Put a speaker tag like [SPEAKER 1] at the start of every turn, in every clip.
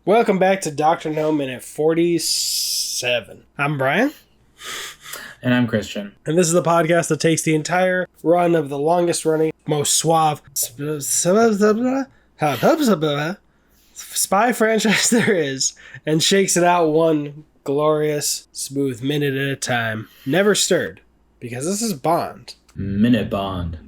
[SPEAKER 1] Welcome back to Dr. No Minute 47. I'm Brian.
[SPEAKER 2] And I'm Christian.
[SPEAKER 1] And this is the podcast that takes the entire run of the longest running, most suave spy franchise there is and shakes it out one glorious, smooth minute at a time. Never stirred. Because this is Bond.
[SPEAKER 2] Minute Bond.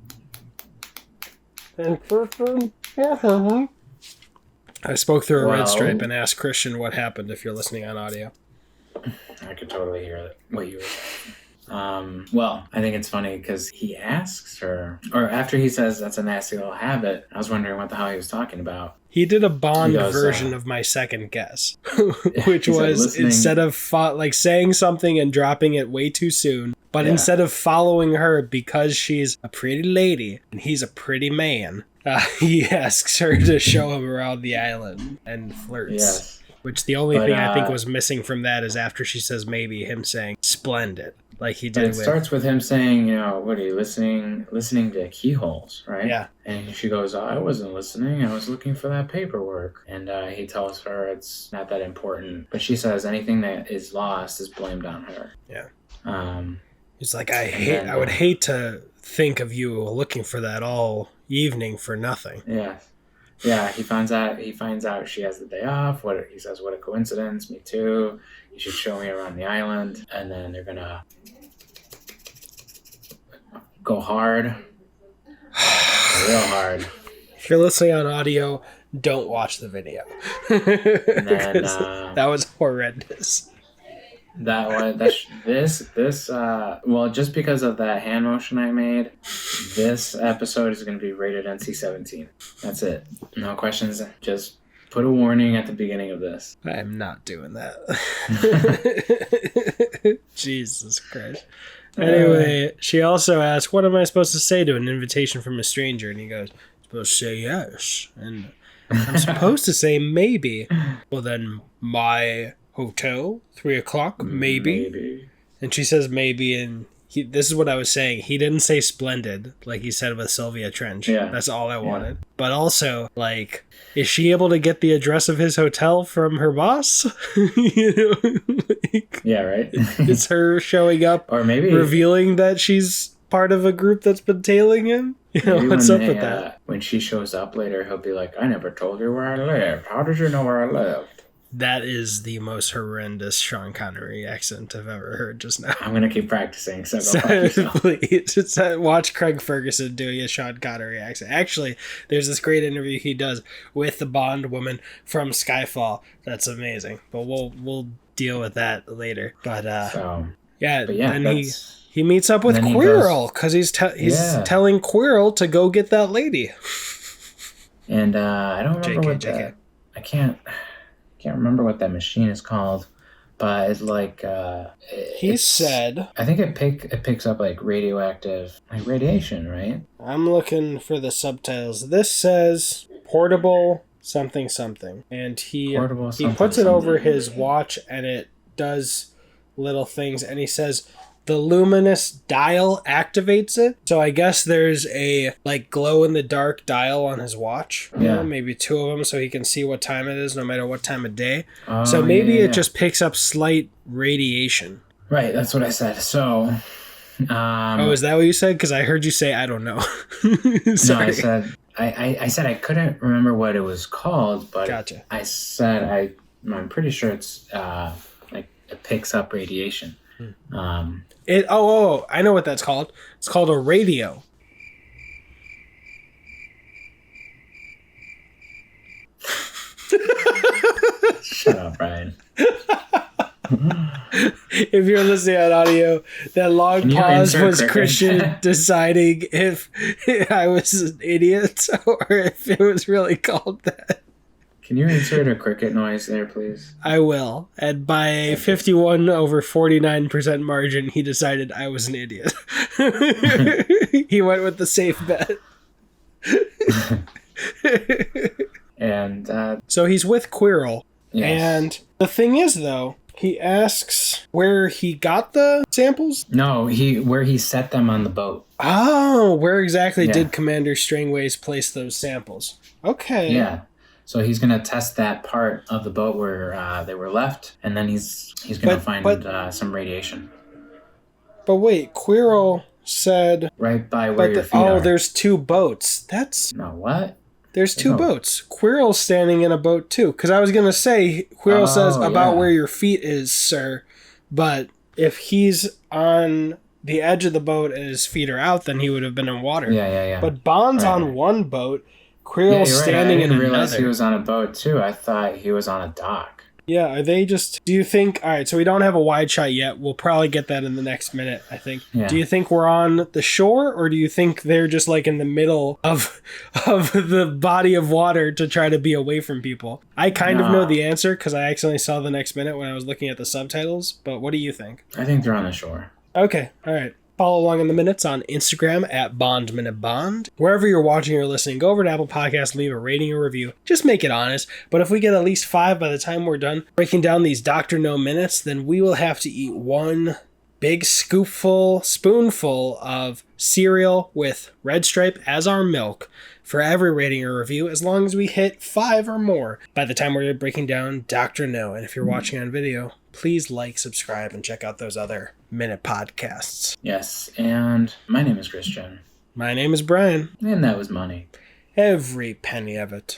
[SPEAKER 1] I spoke through a red stripe and asked Christian what happened if you're listening on audio.
[SPEAKER 2] I could totally hear what you were saying. Well, I think it's funny because he asks her, or after he says that's a nasty little habit, I was wondering what the hell he was talking about.
[SPEAKER 1] He did a Bond version of my second guess, which was instead of saying something and dropping it way too soon, but instead of following her because she's a pretty lady and he's a pretty man, he asks her to show him around the island and flirts.
[SPEAKER 2] Yes.
[SPEAKER 1] Which the only thing I think was missing from that is after she says maybe, him saying splendid, like he did.
[SPEAKER 2] It starts with him saying, what are you listening to keyholes, right?
[SPEAKER 1] Yeah.
[SPEAKER 2] And she goes, I wasn't listening. I was looking for that paperwork. And he tells her it's not that important. But she says anything that is lost is blamed on her.
[SPEAKER 1] Yeah. He's like, I would hate to think of you looking for that all evening for nothing.
[SPEAKER 2] Yeah. Yeah, he finds out she has the day off. He says, what a coincidence, me too. You should show me around the island. And then they're gonna go hard. Real hard.
[SPEAKER 1] If you're listening on audio, don't watch the video.
[SPEAKER 2] And then,
[SPEAKER 1] that was horrendous.
[SPEAKER 2] Just because of that hand motion I made, this episode is going to be rated NC-17. That's it. No questions. Just put a warning at the beginning of this.
[SPEAKER 1] I am not doing that. Jesus Christ. Anyway, she also asked, what am I supposed to say to an invitation from a stranger? And he goes, supposed to say yes. And I'm supposed to say maybe. Well, then my hotel, 3:00, maybe. And she says maybe, and this is what I was saying. He didn't say splendid, like he said with Sylvia Trench.
[SPEAKER 2] Yeah.
[SPEAKER 1] That's all I wanted. But also, is she able to get the address of his hotel from her boss?
[SPEAKER 2] Yeah, right?
[SPEAKER 1] It's her showing up, or maybe revealing that she's part of a group that's been tailing him. What's up with that?
[SPEAKER 2] When she shows up later, he'll be like, I never told you where I lived. How did you know where I lived?
[SPEAKER 1] That is the most horrendous Sean Connery accent I've ever heard just now.
[SPEAKER 2] I'm going to keep practicing. So
[SPEAKER 1] please, watch Craig Ferguson doing a Sean Connery accent. Actually, there's this great interview he does with the Bond woman from Skyfall. That's amazing. But we'll deal with that later. But he meets up with Quirrell because he's telling Quirrell to go get that lady.
[SPEAKER 2] And I don't remember I can't remember what that machine is called, but it's like
[SPEAKER 1] he said,
[SPEAKER 2] I think it picks up radioactive radiation, right?
[SPEAKER 1] I'm looking for the subtitles. This says portable something, and he puts it over his watch and it does little things, and he says the luminous dial activates it. So I guess there's a glow in the dark dial on his watch.
[SPEAKER 2] Yeah.
[SPEAKER 1] Maybe two of them so he can see what time it is no matter what time of day. So maybe it just picks up slight radiation.
[SPEAKER 2] Right, that's what I said. So
[SPEAKER 1] is that what you said? Because I heard you say I don't know. Sorry.
[SPEAKER 2] No, I said I couldn't remember what it was called, but
[SPEAKER 1] gotcha.
[SPEAKER 2] I said I'm pretty sure it's it picks up radiation.
[SPEAKER 1] I know what that's called. It's called a radio.
[SPEAKER 2] Shut up, Brian.
[SPEAKER 1] If you're listening on audio, that long pause was Christian deciding if I was an idiot or if it was really called that.
[SPEAKER 2] Can you insert a cricket noise there, please?
[SPEAKER 1] I will. And by a 51/49% margin, he decided I was an idiot. He went with the safe bet.
[SPEAKER 2] And
[SPEAKER 1] so he's with Quirrell.
[SPEAKER 2] Yes.
[SPEAKER 1] And the thing is, though, he asks where he got the samples?
[SPEAKER 2] No, where he set them on the boat.
[SPEAKER 1] Oh, where exactly did Commander Stringways place those samples? Okay.
[SPEAKER 2] Yeah. So he's going to test that part of the boat where they were left, and then he's going to find some radiation.
[SPEAKER 1] But wait, Quirrell said...
[SPEAKER 2] Right by where your feet are.
[SPEAKER 1] Oh, there's two boats. That's...
[SPEAKER 2] No, what?
[SPEAKER 1] There's two boats. Quirrell's standing in a boat, too. Because I was going to say, Quirrell says, about where your feet is, sir. But if he's on the edge of the boat and his feet are out, then he would have been in water.
[SPEAKER 2] Yeah.
[SPEAKER 1] But Bond's on one boat, Quirrell's standing in another. I didn't realize
[SPEAKER 2] he was on a boat, too. I thought he was on a dock.
[SPEAKER 1] Yeah, are they just... Do you think... All right, so we don't have a wide shot yet. We'll probably get that in the next minute, I think. Yeah. Do you think we're on the shore, or do you think they're just like in the middle of the body of water to try to be away from people? I kind of know the answer because I accidentally saw the next minute when I was looking at the subtitles, but what do you think?
[SPEAKER 2] I think they're on the shore.
[SPEAKER 1] Okay, all right. Follow along in the minutes on Instagram at BondMinuteBond. Wherever you're watching or listening, go over to Apple Podcasts, leave a rating or review. Just make it honest. But if we get at least 5 by the time we're done breaking down these Dr. No minutes, then we will have to eat one big spoonful of cereal with Red Stripe as our milk for every rating or review, as long as we hit 5 or more by the time we're breaking down Dr. No. And if you're watching on video, please like, subscribe, and check out those other Minute podcasts.
[SPEAKER 2] Yes, and my name is Christian.
[SPEAKER 1] My name is Brian.
[SPEAKER 2] And that was money.
[SPEAKER 1] Every penny of it.